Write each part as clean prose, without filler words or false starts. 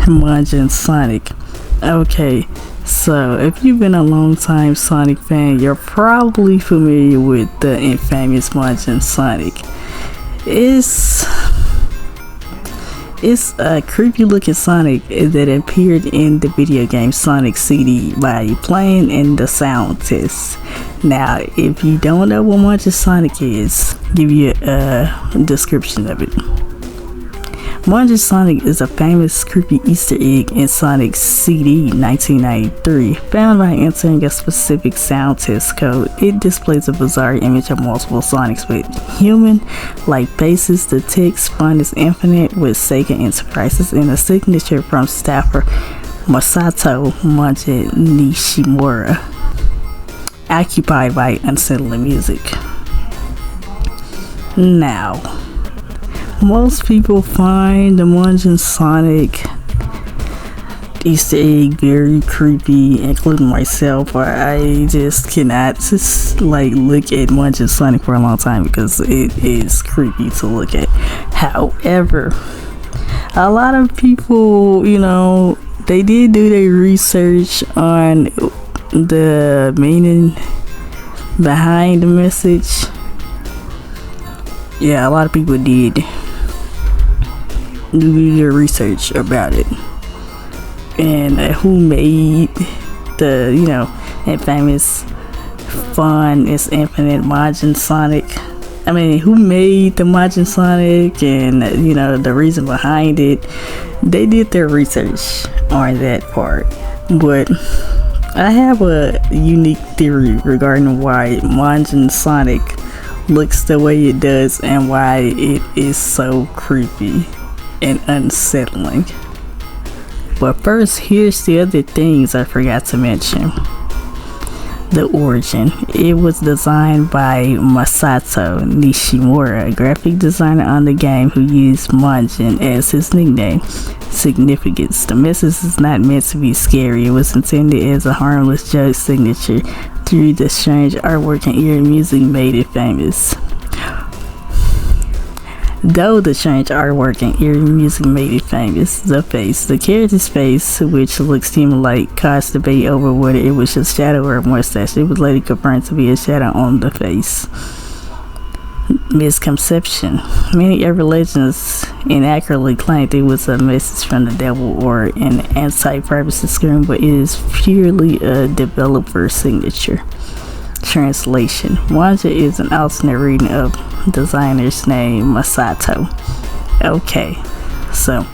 Majin Sonic. Okay, so if you've been a long time Sonic fan, you're probably familiar with the infamous Majin Sonic. It's a creepy looking Sonic that appeared in the video game Sonic CD by playing in the sound test. Now, if you don't know what Majin Sonic is, give you a description of it. Majin Sonic is a famous creepy Easter egg in Sonic CD 1993. Found by entering a specific sound test code, it displays a bizarre image of multiple Sonics with human-like faces. The text font is infinite with Sega Enterprises and a signature from staffer Masato Majin Nishimura. Occupied by unsettling music. Now, most people find the Majin Sonic Easter egg very creepy, including myself. I just cannot just look at Majin Sonic for a long time because it is creepy to look at. However, a lot of people, they did do their research on the meaning behind the message. Yeah, a lot of people did do their research about it, and who made the infamous fun is infinite Majin Sonic. I mean, who made the Majin Sonic and the reason behind it. They did their research on that part, but I have a unique theory regarding why Majin Sonic looks the way it does and why it is so creepy and unsettling. But first, here's the other things I forgot to mention. The origin. It was designed by Masato Nishimura, a graphic designer on the game who used Majin as his nickname. Significance. The message is not meant to be scary. It was intended as a harmless joke signature through the strange artwork and eerie music made it famous. Though the strange artwork and eerie music made it famous, the character's face, which looks human-like, caused debate over whether it was a shadow or a mustache. It was later confirmed to be a shadow on the face. Misconception. Many urban legends inaccurately claimed it was a message from the devil or an anti-privacy screen, but it is purely a developer signature. Translation. Majin is an alternate reading of designer's name Masato. Okay, so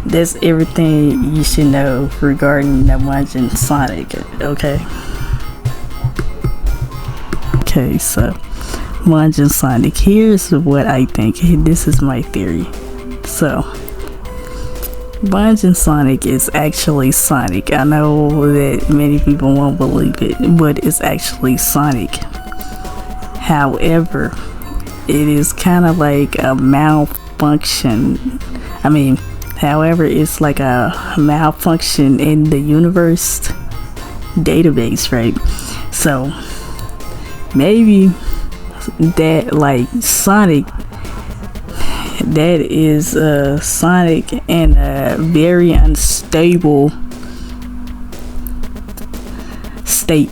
that's everything you should know regarding the Majin Sonic. Okay, so Majin Sonic. Here's what I think. This is my theory. So, Majin Sonic is actually Sonic. I know that many people won't believe it, but it's actually Sonic. However, it is kind of like a malfunction. It's like a malfunction in the universe database, right? So, maybe that Sonic, that is Sonic in a very unstable state.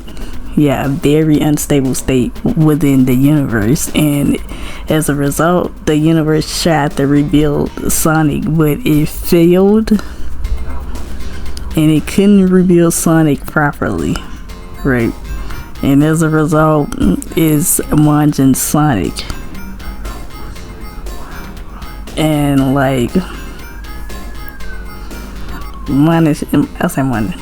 Yeah, a very unstable state within the universe, and as a result, the universe tried to rebuild Sonic, but it failed, and it couldn't rebuild Sonic properly, right? And as a result, is Majin Sonic. And I'll say one.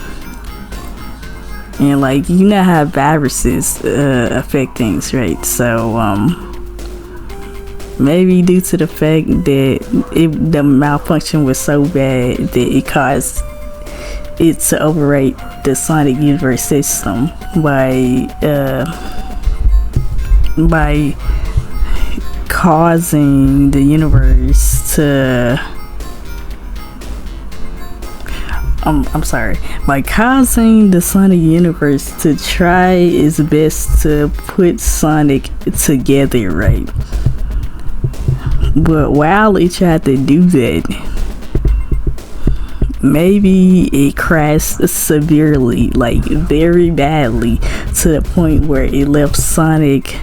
And you know how viruses affect things, right? So maybe due to the fact that the malfunction was so bad that it caused it to overrate the Sonic universe system by causing the universe to by causing the Sonic universe to try its best to put Sonic together, right? But while it tried to do that, maybe it crashed severely, like very badly, to the point where it left Sonic,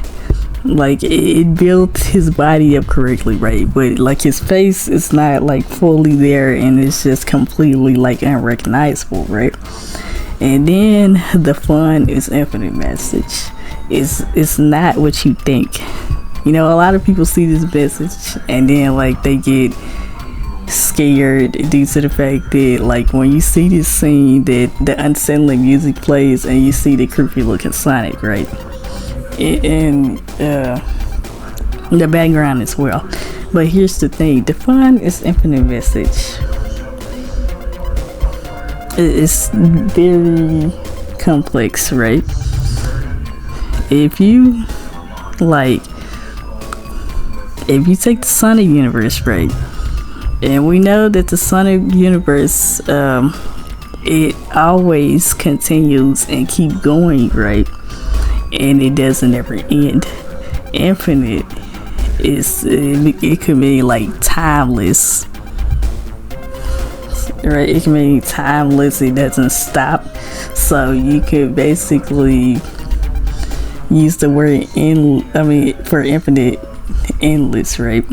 like it built his body up correctly, right? But like his face is not like fully there, and it's just completely like unrecognizable, right? And then the fun is infinite message. It's not what you think. You know, a lot of people see this message and then like they get scared due to the fact that like when you see this scene that the unsettling music plays and you see the creepy looking Sonic, right? And the background as well. But here's the thing, the fun is infinite message. It's very complex, right? If you take the Sonic universe, right, and we know that the Sonic universe, it always continues and keep going, right, and it doesn't ever end. Infinite it could be like timeless, right? It can be timeless. It doesn't stop. So you could basically use the word for infinite, endless, right?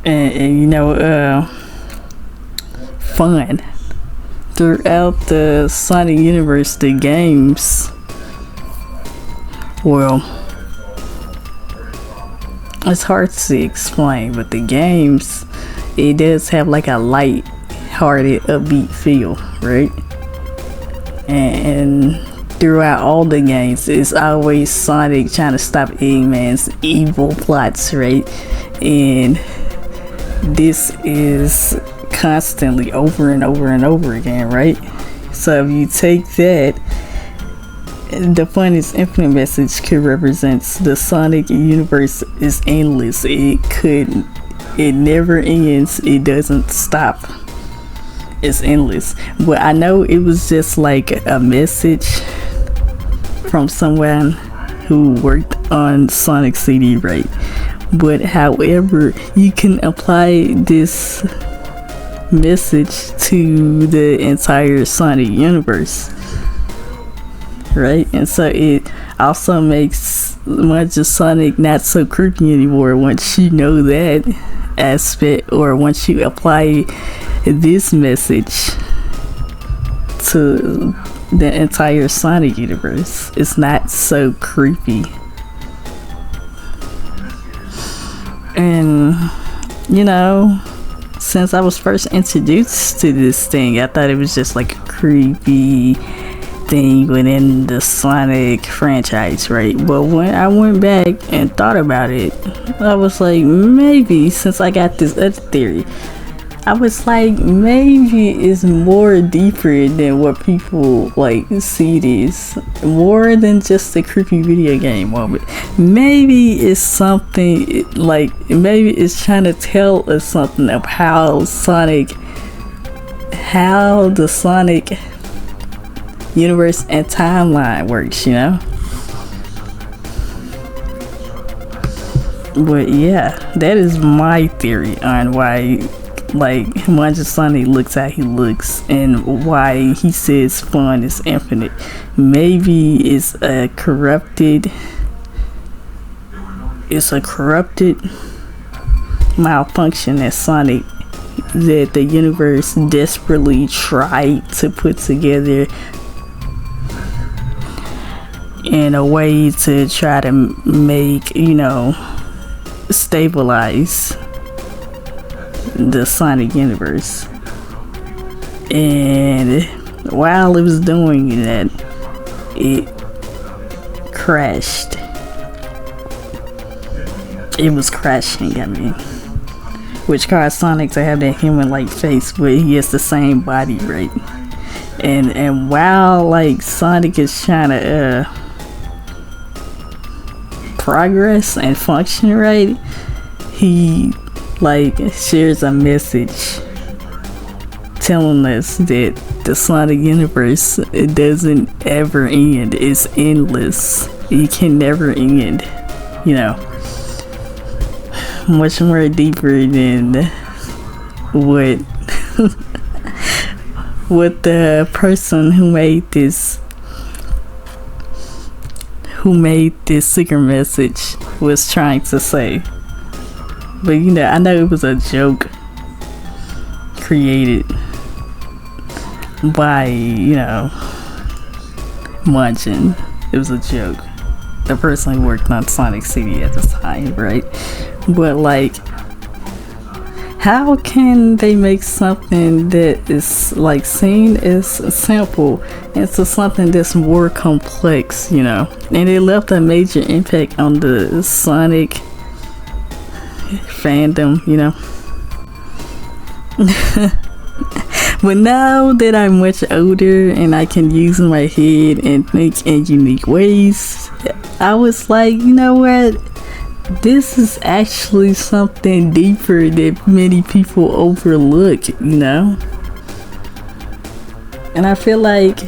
And you know, fun throughout the Sonic universe, the games, well, it's hard to explain, but the games, it does have like a light-hearted, upbeat feel, right? And throughout all the games, it's always Sonic trying to stop Eggman's evil plots, right? And this is constantly over and over and over again, right? So if you take that, the fun is infinite message could represent the Sonic universe is endless. It never ends. It doesn't stop. It's endless. But I know it was just like a message from someone who worked on Sonic CD, right? But however, you can apply this message to the entire Sonic universe, right? And so it also makes Majin Sonic not so creepy anymore once you know that aspect, or once you apply this message to the entire Sonic universe. It's not so creepy. And you know, since I was first introduced to this thing, I thought it was just like a creepy thing within the Sonic franchise, right? But when I went back and thought about it, I was like, maybe, since I got this other theory, I was like, maybe it's more deeper than what people like see it is. More than just a creepy video game moment. Maybe it's something like, maybe it's trying to tell us something of how the Sonic universe and timeline works, you know? But yeah, that is my theory on why like Majin Sonic looks how he looks, and why he says fun is infinite. Maybe it's a corrupted malfunction at Sonic that the universe desperately tried to put together in a way to try to make, you know, stabilize the Sonic universe. And while it was doing that, it crashed. It was crashing, I mean, which caused Sonic to have that human-like face, but he has the same body, right? And while like Sonic is trying to progress and function, right, he like shares a message telling us that the Sonic universe, it doesn't ever end. It's endless. It can never end, you know. Much more deeper than what what the person who made this secret message was trying to say. But you know, I know it was a joke created by, you know, Majin. It was a joke. The person who worked on Sonic City at the time, right? But like, how can they make something that is like seen as simple into something that's more complex, you know? And it left a major impact on the Sonic fandom, you know? But now that I'm much older and I can use my head and think in unique ways, I was like, you know what? This is actually something deeper that many people overlook, you know? And I feel like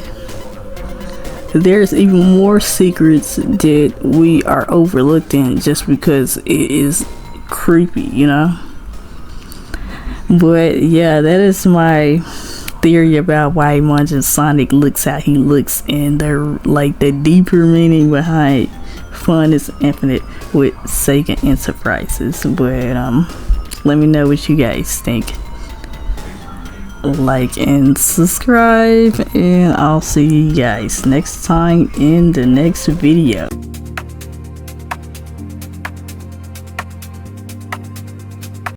there's even more secrets that we are overlooked in just because it is creepy, you know? But yeah, that is my theory about why Majin Sonic looks how he looks, and the deeper meaning behind Fun is Infinite with Sega Enterprises. But let me know what you guys think. Like and subscribe, and I'll see you guys next time in the next video.